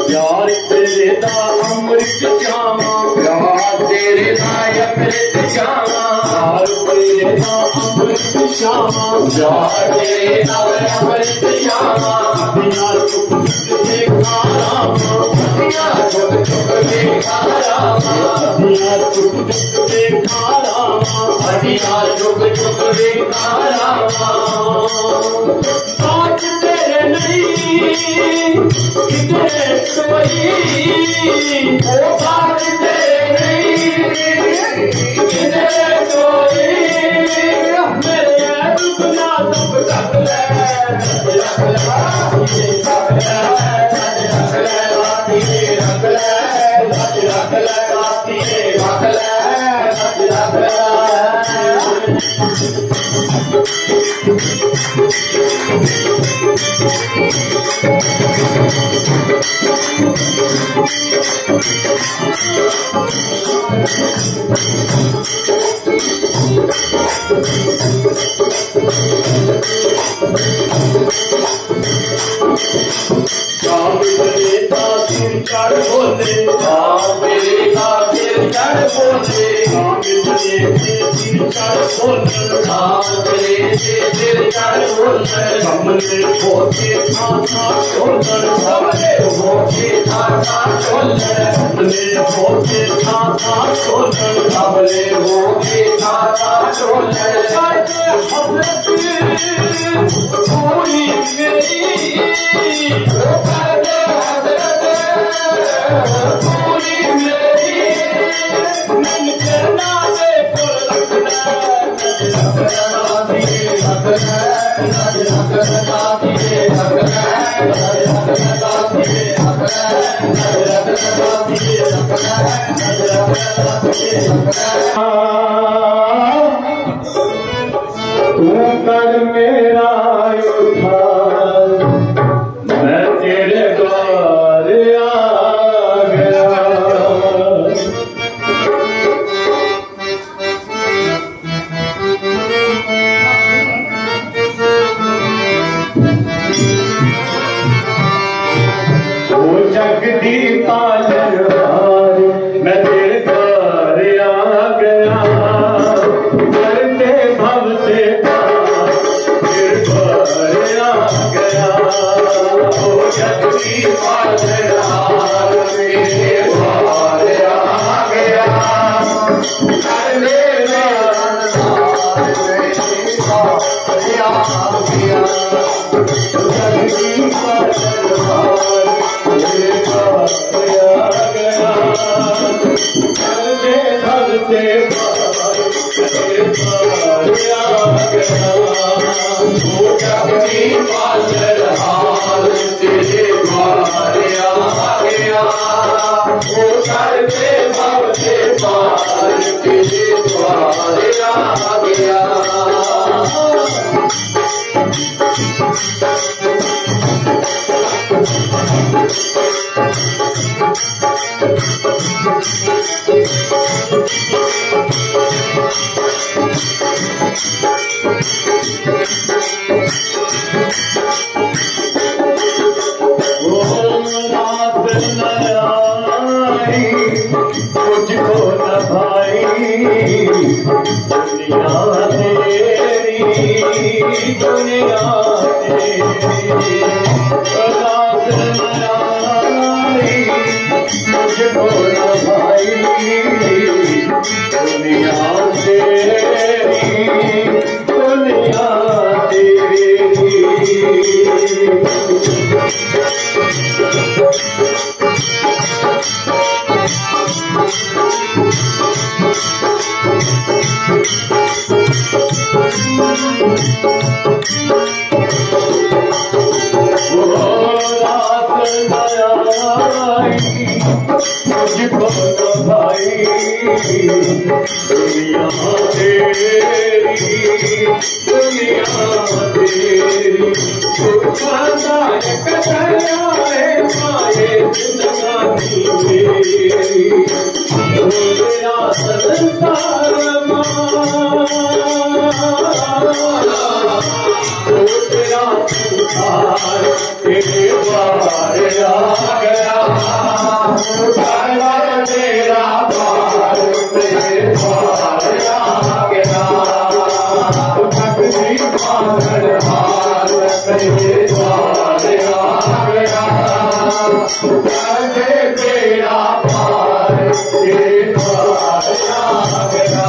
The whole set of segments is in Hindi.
यार तेरे दा अमृत जावा, यार तेरे दा अमृत जावा, यार तेरे दा अमृत जावा, यार तेरे दा अमृत जावा। हदिया चुप चुप देखा रामा, हदिया चुप चुप देखा रामा, हदिया चुप चुप देखा रामा, हदिया चुप चुप देखा रामा। आज तेरे नहीं कितने कोई, वो बात तेरे नहीं कितने कोई, मेरे दुखना सब रख ले, रख ले, रख ले, रख ले, रख ले, रख ले। चढ़ बोले, मेरे का सिर चढ़ बोले, चढ़ बोले, सिर चढ़ बोले, हमने होते था शोधन, हमने होते था शोधन, हमने होते था शोधन, हमने होते था शोधन। पूरी मेरी पूरी मेरी मन के नाते तू कर मेरा उद्धार, मैं तेरे द्वार आ गया। ओ जगदी पालनहार, मैं तेरे द्वार आ गया, करते भव से पार तेरे द्वार आ गया। ओ जगदी पालनहार, मेरे द्वार आ गया, करते मुझको न भाई दुनिया तेरी रात मनाई मुझको न भाई दुनिया तेरी मुझको तो भाई दुनिया तेरी कथया है माए जिंदगानी तेरी तेरा संसार तेरा संसार तेरे द्वार आ गया तेरा द्वार तेरे द्वार आ गया भक्ति पागल हार तेरे द्वार आ गया तेरा पार तेरे द्वार आ गया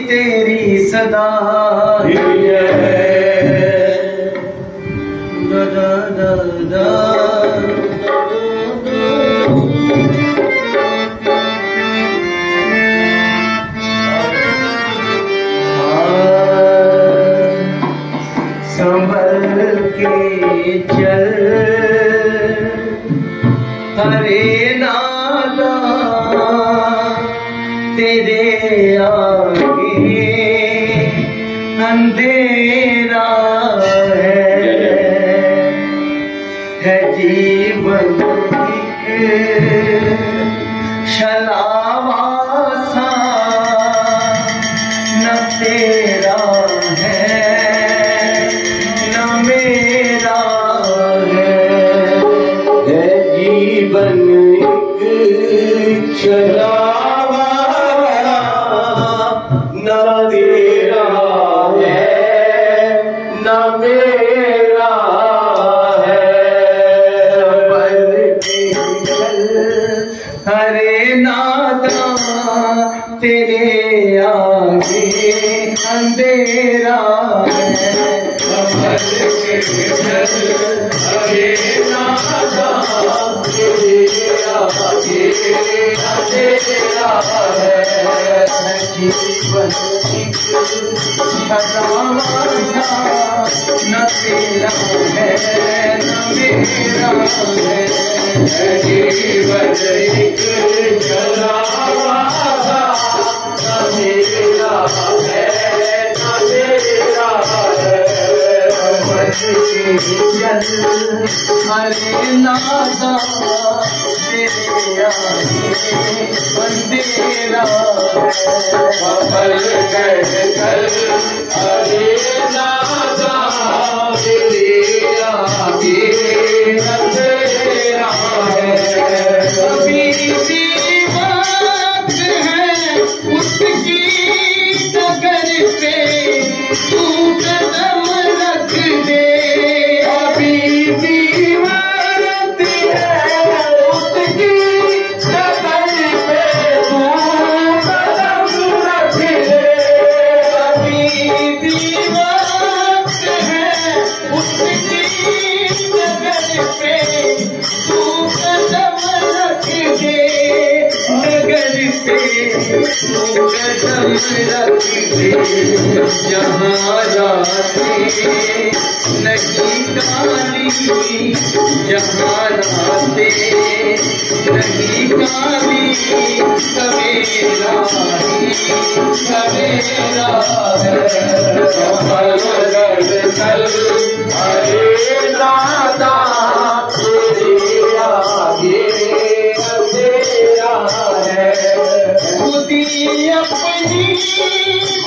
तेरी सदा संभल के चल हरे नादा तेरे आगे अंधेरा है जीवन एक शलावा सा न तेरा है न मेरा है जीवन एक शलावा न तेरा है न मेरा हरे नादा तेरे आगे अंधेरा है हरे नादा तेरे आगे अंधेरा है जीवन न तेरा है न मेरा है जीवन एक चलावा न मेरा है न तेरा है हरे नादा तेरे आगे अंधेरा हरे नादा तेरे आगे अंधेरा कभी भी बात है उसकी डगर पे तू कदम रख दे कभी भी बात है उसकी डगर पे तू कदम रख दे कभी भी बात है उसकी डगर पे तू कदम रख दे नगर पे तू कदम रख दे जहाँ रातें नहीं काली जहाँ नाते नहीं काली सवेरा ही सवेरा है। कमल गढ़ चल हरे नादा तेरे आगे अंधेरा है। खुदी अपनी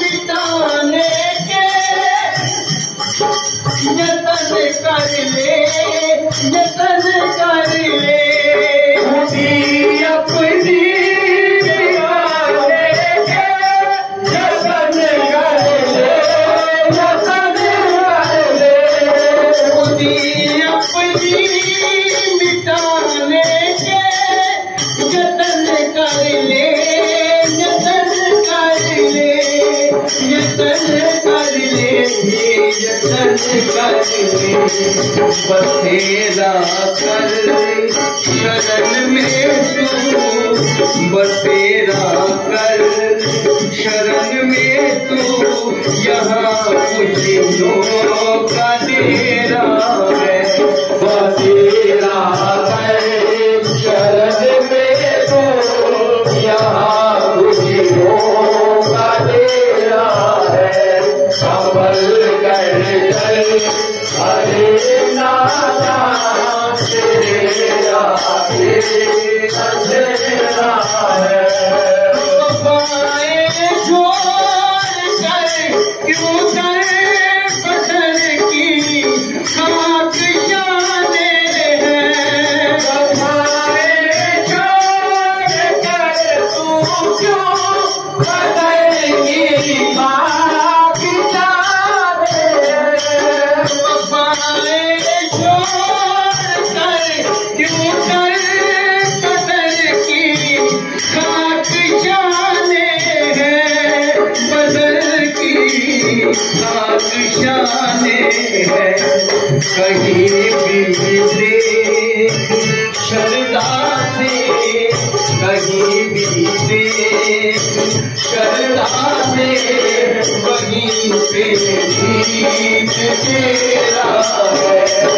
मिटाने के यतन कर ले, यतन कर ले। खुदी अपनी मिटाने के यतन कर ले, यतन कर ले। खुदी अपनी मिटाने के यतन कर ले, यतन कर ले, यतन कर ले, यतन कर ले। बसेरा कर शरण में तू, बसेरा कर शरण में तू। यहाँ खुशियों का डेरा है। बसेरा कर शरण में तू, यहाँ खुशियों का डेरा है। कमल गढ़ चल हरे नादा तेरे आगे अंधेरा है। बाएं छोड़ कर क्यों कर पत्थर की खाक जाने हैं। बाएं छोड़ कर तू क्यों पत्थर की खाक जाने हैं। बाएं छोड़ कर क्यों कर पत्थर की खाक जाने हैं। बदल की खाक जाने हैं। कहीं भी शरदा से, कहीं भी शरदा से, वहीं पे गीत तेरा है।